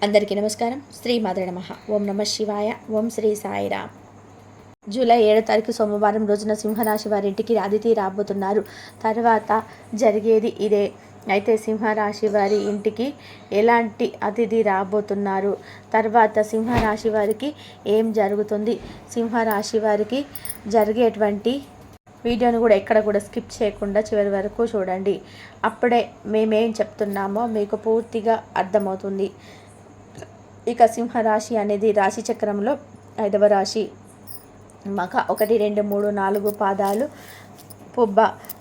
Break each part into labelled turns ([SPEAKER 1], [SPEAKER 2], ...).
[SPEAKER 1] అందరికీ నమస్కారం. శ్రీ మాత్రే నమః. ఓం నమ శివాయ. ఓం శ్రీ సాయిరామ్. జూలై 7వ తారీఖు సోమవారం రోజున సింహరాశి వారి ఇంటికి అతిథి రాబోతున్నారు. తర్వాత జరిగేది ఇదే. అయితే సింహరాశి వారి ఇంటికి ఎలాంటి అతిథి రాబోతున్నారు, తర్వాత సింహరాశి వారికి ఏం జరుగుతుంది, సింహరాశి వారికి జరిగేటువంటి వీడియోను కూడా ఎక్కడ కూడా స్కిప్ చేయకుండా చివరి వరకు చూడండి. అప్పుడే మేమేం చెప్తున్నామో మీకు పూర్తిగా అర్థమవుతుంది. ఇక సింహరాశి అనేది రాశి చక్రంలో 5వ రాశి. మఖ 1, 2, 3, 4 పాదాలు, పుబ్బ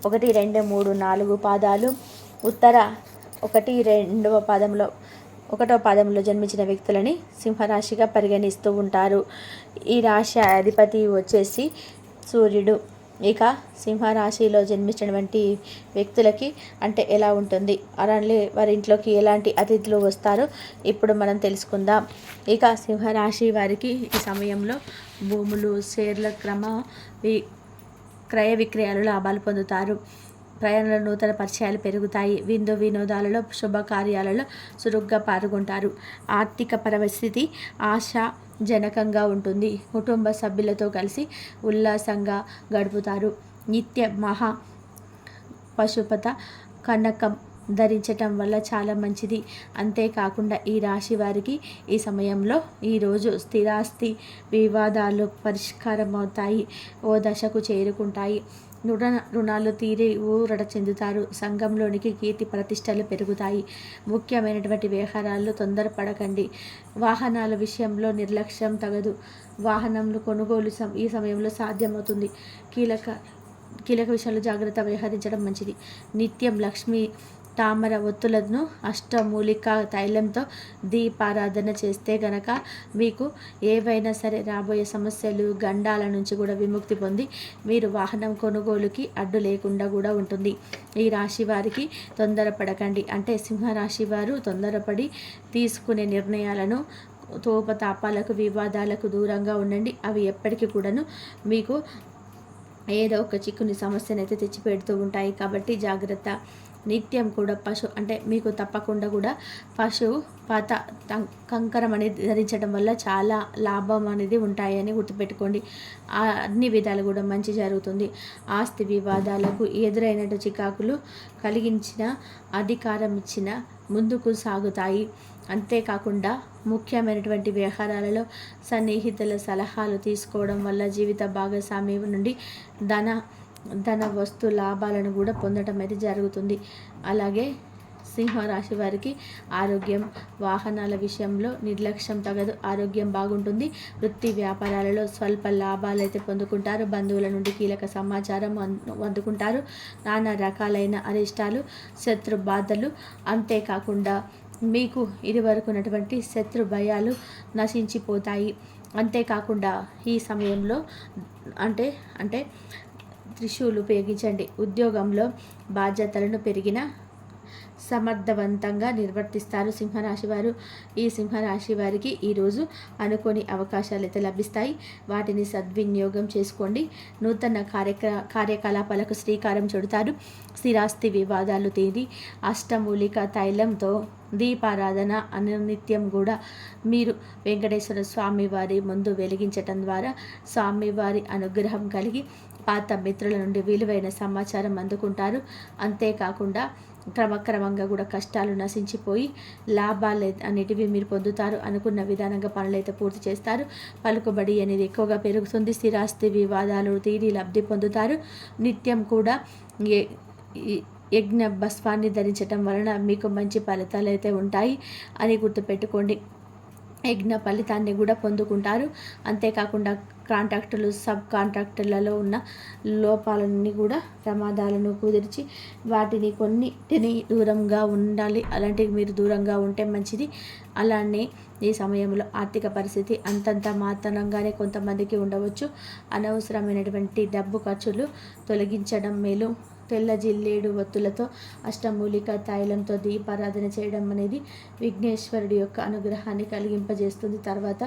[SPEAKER 1] 1, 2, 3, 4 పాదాలు, ఉత్తర 1, 2వ పాదంలో 1వ పాదంలో జన్మించిన వ్యక్తులని సింహరాశిగా పరిగణిస్తూ ఉంటారు. ఈ రాశి అధిపతి వచ్చేసి సూర్యుడు. ఇక సింహరాశిలో జన్మించినటువంటి వ్యక్తులకి అంటే ఎలా ఉంటుంది, అలానే వారి ఇంట్లోకి ఎలాంటి అతిథులు వస్తారో ఇప్పుడు మనం తెలుసుకుందాం. ఇక సింహరాశి వారికి ఈ సమయంలో భూములు, షేర్ల క్రయ విక్రయాలు లాభాలు పొందుతారు. ప్రయాణాలు, నూతన పరిచయాలు పెరుగుతాయి. విందు వినోదాలలో, శుభకార్యాలలో చురుగ్గా పాల్గొంటారు. ఆర్థిక పరిస్థితి ఆశాజనకంగా ఉంటుంది. కుటుంబ సభ్యులతో కలిసి ఉల్లాసంగా గడుపుతారు. నిత్య మహా పశుపత కనకం ధరించటం వల్ల చాలా మంచిది. అంతేకాకుండా ఈ రాశి వారికి ఈ సమయంలో ఈరోజు స్థిరాస్తి వివాదాలు పరిష్కారం అవుతాయి, ఓ దశకు చేరుకుంటాయి. రుణాలు తీరి ఊరట చెందుతారు. సంఘంలోనికి కీర్తి ప్రతిష్టలు పెరుగుతాయి. ముఖ్యమైనటువంటి వ్యవహారాల్లో తొందరపడకండి. వాహనాల విషయంలో నిర్లక్ష్యం తగదు. వాహనంలో కొనుగోలు ఈ సమయంలో సాధ్యమవుతుంది. కీలక విషయాల్లో జాగ్రత్త వ్యవహరించడం మంచిది. నిత్యం లక్ష్మి తామర ఒత్తులను అష్టమూలిక తైలంతో దీపారాధన చేస్తే గనక మీకు ఏవైనా సరే రాబోయే సమస్యలు, గండాల నుంచి కూడా విముక్తి పొంది మీరు వాహనం కొనుగోలుకి అడ్డు లేకుండా కూడా ఉంటుంది. ఈ రాశి వారికి తొందరపడకండి. అంటే సింహరాశి వారు తొందరపడి తీసుకునే నిర్ణయాలను, తోపతాపాలకు, వివాదాలకు దూరంగా ఉండండి. అవి ఎప్పటికీ కూడాను మీకు ఏదో ఒక చిక్కుని సమస్యనైతే తెచ్చిపెడుతూ ఉంటాయి. కాబట్టి జాగ్రత్త. నిత్యం కూడా అంటే మీకు తప్పకుండా కూడా పశుపత కంకరం అనేది ధరించడం వల్ల చాలా లాభం అనేది ఉంటాయని గుర్తుపెట్టుకోండి. అన్ని విధాలు కూడా మంచి జరుగుతుంది. ఆస్తి వివాదాలకు ఎదురైన చికాకులు కలిగించిన, అధికారం ఇచ్చిన ముందుకు సాగుతాయి. అంతేకాకుండా ముఖ్యమైనటువంటి వ్యవహారాలలో సన్నిహితుల సలహాలు తీసుకోవడం వల్ల జీవిత భాగస్వామి నుండి ధన వస్తు లాభాలను కూడా పొందడం అయితే జరుగుతుంది. అలాగే సింహరాశి వారికి ఆరోగ్యం, వాహనాల విషయంలో నిర్లక్ష్యం తగదు. ఆరోగ్యం బాగుంటుంది. వృత్తి వ్యాపారాలలో స్వల్ప లాభాలు అయితే పొందుకుంటారు. బంధువుల నుండి కీలక సమాచారం అందుకుంటారు. నానా రకాలైన అరిష్టాలు, శత్రు బాధలు, అంతేకాకుండా మీకు ఇదివరకు ఉన్నటువంటి శత్రు భయాలు నశించిపోతాయి. అంతేకాకుండా ఈ సమయంలో అంటే త్రిశూలు ఉపయోగించండి. ఉద్యోగంలో బాధ్యతలను పెరిగిన సమర్థవంతంగా నిర్వర్తిస్తారు సింహరాశి వారు. ఈ సింహరాశి వారికి ఈరోజు అనుకోని అవకాశాలు అయితే లభిస్తాయి. వాటిని సద్వినియోగం చేసుకోండి. నూతన కార్యకలాపాలకు శ్రీకారం చుడతారు. స్థిరాస్తి వివాదాలు తీరి అష్టమూలిక తైలంతో దీపారాధన అనునిత్యం కూడా మీరు వెంకటేశ్వర స్వామి వారి ముందు వెలిగించటం ద్వారా స్వామివారి అనుగ్రహం కలిగి పాత మిత్రుల నుండి విలువైన సమాచారం అందుకుంటారు. అంతేకాకుండా క్రమక్రమంగా కూడా కష్టాలు నశించిపోయి లాభాలు అనేటివి మీరు పొందుతారు. అనుకున్న విధానంగా పనులైతే పూర్తి చేస్తారు. పలుకుబడి అనేది ఎక్కువగా పెరుగుతుంది. స్థిరాస్తి వివాదాలు తీరి లబ్ధి పొందుతారు. నిత్యం కూడా యజ్ఞ భస్వాన్ని ధరించటం వలన మీకు మంచి ఫలితాలు అయితే ఉంటాయి అని గుర్తుపెట్టుకోండి. యజ్ఞ ఫలితాన్ని కూడా పొందుకుంటారు. అంతేకాకుండా కాంట్రాక్టులు, సబ్ కాంట్రాక్టులలో ఉన్న లోపాలన్నీ కూడా, ప్రమాదాలను కుదిర్చి వాటిని కొన్నిటిని దూరంగా ఉండాలి. అలాంటివి మీరు దూరంగా ఉంటే మంచిది. అలానే ఈ సమయంలో ఆర్థిక పరిస్థితి అంతంత మాత్రంగానే కొంతమందికి ఉండవచ్చు. అనవసరమైనటువంటి డబ్బు ఖర్చులు తొలగించడం మేలు. తెల్ల జిల్లేడు ఒత్తులతో అష్టమూలిక తైలంతో దీపారాధన చేయడం అనేది విఘ్నేశ్వరుడి యొక్క అనుగ్రహాన్ని కలిగింపజేస్తుంది. తర్వాత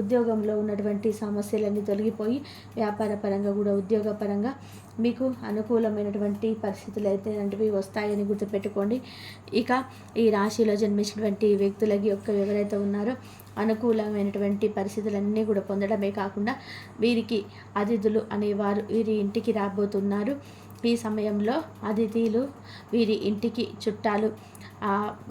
[SPEAKER 1] ఉద్యోగంలో ఉన్నటువంటి సమస్యలన్నీ తొలగిపోయి వ్యాపార పరంగా కూడా ఉద్యోగపరంగా మీకు అనుకూలమైనటువంటి పరిస్థితులు అయితే అలాంటివి వస్తాయని గుర్తుపెట్టుకోండి. ఇక ఈ రాశిలో జన్మించినటువంటి వ్యక్తులకి ఎవరైతే ఉన్నారో అనుకూలమైనటువంటి పరిస్థితులన్నీ కూడా పొందడమే కాకుండా వీరికి అతిథులు అనేవారు వీరి ఇంటికి రాబోతున్నారు. ఈ సమయంలో అతిథులు వీరి ఇంటికి చుట్టాలు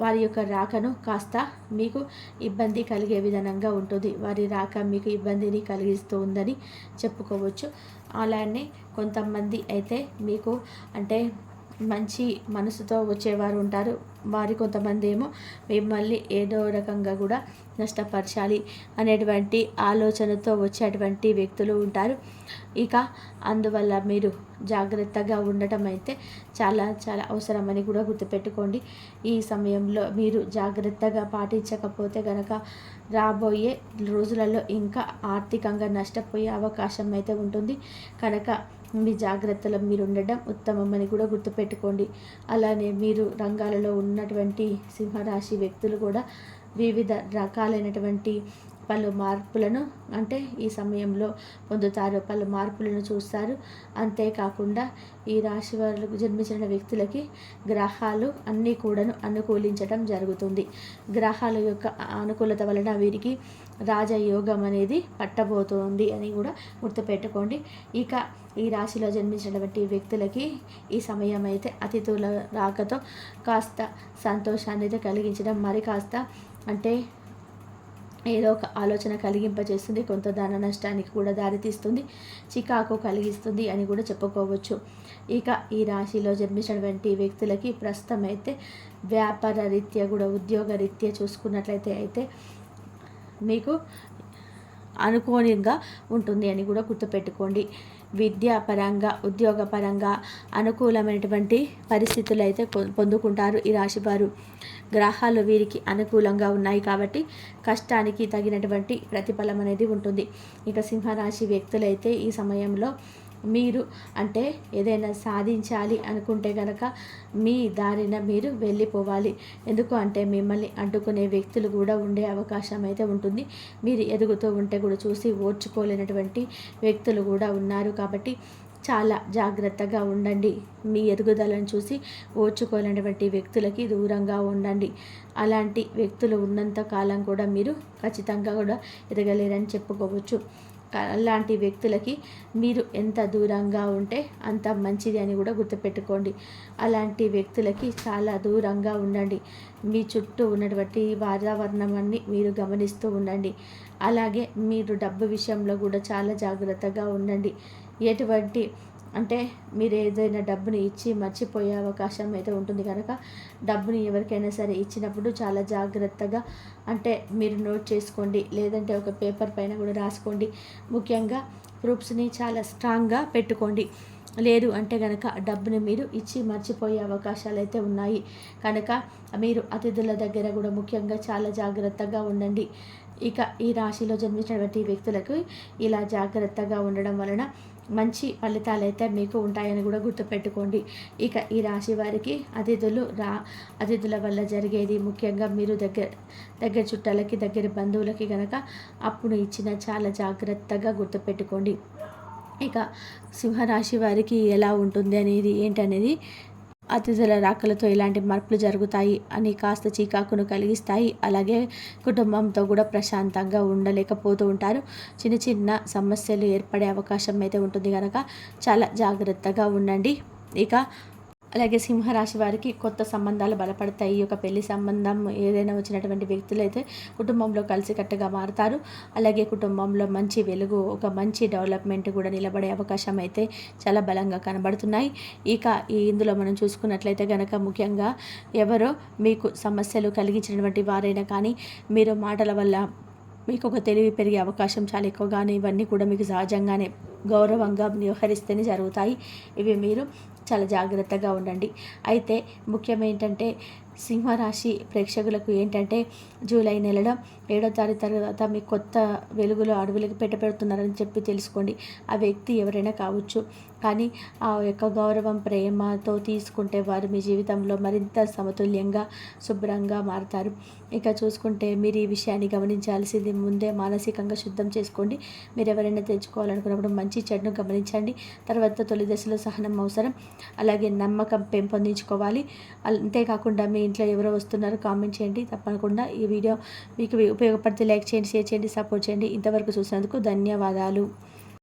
[SPEAKER 1] వారి యొక్క రాకను కాస్త మీకు ఇబ్బంది కలిగే విధంగా ఉంటుంది. వారి రాక మీకు ఇబ్బందిని కలిగిస్తూ ఉందని చెప్పుకోవచ్చు. అలానే కొంతమంది అయితే మీకు అంటే మంచి మనసుతో వచ్చేవారు ఉంటారు. వారి కొంతమంది ఏమో మిమ్మల్ని ఏదో రకంగా కూడా నష్టపరచాలి అనేటువంటి ఆలోచనతో వచ్చేటువంటి వ్యక్తులు ఉంటారు. ఇక అందువల్ల మీరు జాగ్రత్తగా ఉండటం అయితే చాలా చాలా అవసరమని కూడా గుర్తుపెట్టుకోండి. ఈ సమయంలో మీరు జాగ్రత్తగా పాటించకపోతే కనుక రాబోయే రోజులలో ఇంకా ఆర్థికంగా నష్టపోయే అవకాశం అయితే ఉంటుంది. కనుక మీ జాగ్రత్తలో మీరు ఉండడం ఉత్తమమని కూడా గుర్తుపెట్టుకోండి. అలానే మీరు రంగాలలో ఉన్నటువంటి సింహరాశి వ్యక్తులు కూడా వివిధ రకాలైనటువంటి పలు మార్పులను అంటే ఈ సమయంలో పొందుతారు, పలు మార్పులను చూస్తారు. అంతేకాకుండా ఈ రాశి వారికి జన్మించిన వ్యక్తులకి గ్రహాలు అన్నీ కూడాను అనుకూలించడం జరుగుతుంది. గ్రహాల యొక్క అనుకూలత వలన వీరికి రాజయోగం అనేది పట్టబోతోంది అని కూడా గుర్తుపెట్టుకోండి. ఇక ఈ రాశిలో జన్మించినటువంటి వ్యక్తులకి ఈ సమయం అయితే అతిథుల రాకతో కాస్త సంతోషాన్ని అయితే కలిగించడం, మరి కాస్త అంటే ఏదో ఒక ఆలోచన కలిగింపజేస్తుంది, కొంత ధన నష్టానికి కూడా దారితీస్తుంది, చికాకు కలిగిస్తుంది అని కూడా చెప్పుకోవచ్చు. ఇక ఈ రాశిలో జన్మించినటువంటి వ్యక్తులకి ప్రస్తుతం అయితే వ్యాపార రీత్యా కూడా ఉద్యోగ రీత్యా చూసుకున్నట్లయితే అయితే మీకు అనుకూలంగా ఉంటుంది అని కూడా గుర్తుపెట్టుకోండి. విద్యాపరంగా ఉద్యోగపరంగా అనుకూలమైనటువంటి పరిస్థితులు అయితే పొందుకుంటారు ఈ రాశివారు. గ్రహాలు వీరికి అనుకూలంగా ఉన్నాయి కాబట్టి కష్టానికి తగినటువంటి ప్రతిఫలం అనేది ఉంటుంది. ఇక సింహరాశి వ్యక్తులైతే ఈ సమయంలో మీరు అంటే ఏదైనా సాధించాలి అనుకుంటే కనుక మీ దారిన మీరు వెళ్ళిపోవాలి. ఎందుకు అంటే మిమ్మల్ని అడ్డుకునే వ్యక్తులు కూడా ఉండే అవకాశం అయితే ఉంటుంది. మీరు ఎదుగుతూ ఉంటే కూడా చూసి ఓర్చుకోలేనటువంటి వ్యక్తులు కూడా ఉన్నారు. కాబట్టి చాలా జాగ్రత్తగా ఉండండి. మీ ఎదుగుదలను చూసి ఓర్చుకోలేనటువంటి వ్యక్తులకి దూరంగా ఉండండి. అలాంటి వ్యక్తులు ఉన్నంత కాలం కూడా మీరు ఖచ్చితంగా కూడా ఎదగలేరని చెప్పుకోవచ్చు. అలాంటి వ్యక్తులకి మీరు ఎంత దూరంగా ఉంటే అంత మంచిది అని కూడా గుర్తుపెట్టుకోండి. అలాంటి వ్యక్తులకి చాలా దూరంగా ఉండండి. మీ చుట్టూ ఉన్నటువంటి వాతావరణాన్ని మీరు గమనిస్తూ ఉండండి. అలాగే మీరు డబ్బు విషయంలో కూడా చాలా జాగ్రత్తగా ఉండండి. ఎటువంటి అంటే మీరు ఏదైనా డబ్బుని ఇచ్చి మర్చిపోయే అవకాశం అయితే ఉంటుంది. కనుక డబ్బుని ఎవరికైనా సరే ఇచ్చినప్పుడు చాలా జాగ్రత్తగా అంటే మీరు నోట్ చేసుకోండి, లేదంటే ఒక పేపర్ పైన కూడా రాసుకోండి. ముఖ్యంగా ప్రూఫ్స్ని చాలా స్ట్రాంగ్గా పెట్టుకోండి. లేదు అంటే కనుక డబ్బుని మీరు ఇచ్చి మర్చిపోయే అవకాశాలు అయితే ఉన్నాయి. కనుక మీరు అతిథుల దగ్గర కూడా ముఖ్యంగా చాలా జాగ్రత్తగా ఉండండి. ఇక ఈ రాశిలో జన్మించినటువంటి వ్యక్తులకు ఇలా జాగ్రత్తగా ఉండడం వలన మంచి ఫలితాలు అయితే మీకు ఉంటాయని కూడా గుర్తుపెట్టుకోండి. ఇక ఈ రాశి వారికి అతిథుల వల్ల జరిగేది ముఖ్యంగా మీరు దగ్గర చుట్టాలకి దగ్గర బంధువులకి కనుక అప్పుడు ఇచ్చిన చాలా జాగ్రత్తగా గుర్తుపెట్టుకోండి. ఇక సింహరాశి వారికి ఎలా ఉంటుంది అనేది ఏంటనేది అతిథుల రాకలతో ఎలాంటి మార్పులు జరుగుతాయి అని కాస్త చీకాకును కలిగిస్తాయి. అలాగే కుటుంబంతో కూడా ప్రశాంతంగా ఉండలేకపోతూ ఉంటారు. చిన్న చిన్న సమస్యలు ఏర్పడే అవకాశం అయితే ఉంటుంది కనుక చాలా జాగ్రత్తగా ఉండండి. ఇక అలాగే సింహరాశి వారికి కొత్త సంబంధాలు బలపడతాయి. ఈ యొక్క పెళ్లి సంబంధం ఏదైనా వచ్చినటువంటి వ్యక్తులు అయితే కుటుంబంలో కలిసికట్టుగా మారుతారు. అలాగే కుటుంబంలో మంచి వెలుగు, ఒక మంచి డెవలప్మెంట్ కూడా నిలబడే అవకాశం అయితే చాలా బలంగా కనబడుతున్నాయి. ఇక ఇందులో మనం చూసుకున్నట్లయితే కనుక ముఖ్యంగా ఎవరో మీకు సమస్యలు కలిగించినటువంటి వారైనా కానీ మీరు మాటల వల్ల మీకు ఒక తెలివి పెరిగే అవకాశం చాలా ఎక్కువగానే ఇవన్నీ కూడా మీకు సహజంగానే గౌరవంగా వ్యవహరిస్తేనే జరుగుతాయి. ఇవి మీరు చాలా జాగ్రత్తగా ఉండండి. అయితే ముఖ్యం ఏంటంటే సింహరాశి ప్రేక్షకులకు ఏంటంటే జూలై నెలలో 7వ తారీఖు తర్వాత మీకు కొత్త వెలుగులో అడవులకు పెట్టబెడుతున్నారని చెప్పి తెలుసుకోండి. ఆ వ్యక్తి ఎవరైనా కావచ్చు, కానీ ఆ యొక్క గౌరవం ప్రేమతో తీసుకుంటే వారు మీ జీవితంలో మరింత సమతుల్యంగా శుభ్రంగా మారుతారు. ఇక చూసుకుంటే మీరు ఈ విషయాన్ని గమనించాల్సింది ముందే మానసికంగా శుద్ధం చేసుకోండి. మీరు ఎవరైనా తెచ్చుకోవాలనుకున్నప్పుడు మంచి చెడును గమనించండి. తర్వాత తొలి దశలో సహనం అవసరం, అలాగే నమ్మకం పెంపొందించుకోవాలి. అంతేకాకుండా మీ ఇంట్లో ఎవరో వస్తున్నారో కామెంట్ చేయండి. తప్పకుండా ఈ వీడియో మీకు ఉపయోగపడితే లైక్ చేయండి, షేర్ చేయండి, సపోర్ట్ చేయండి. ఇంతవరకు చూసినందుకు ధన్యవాదాలు.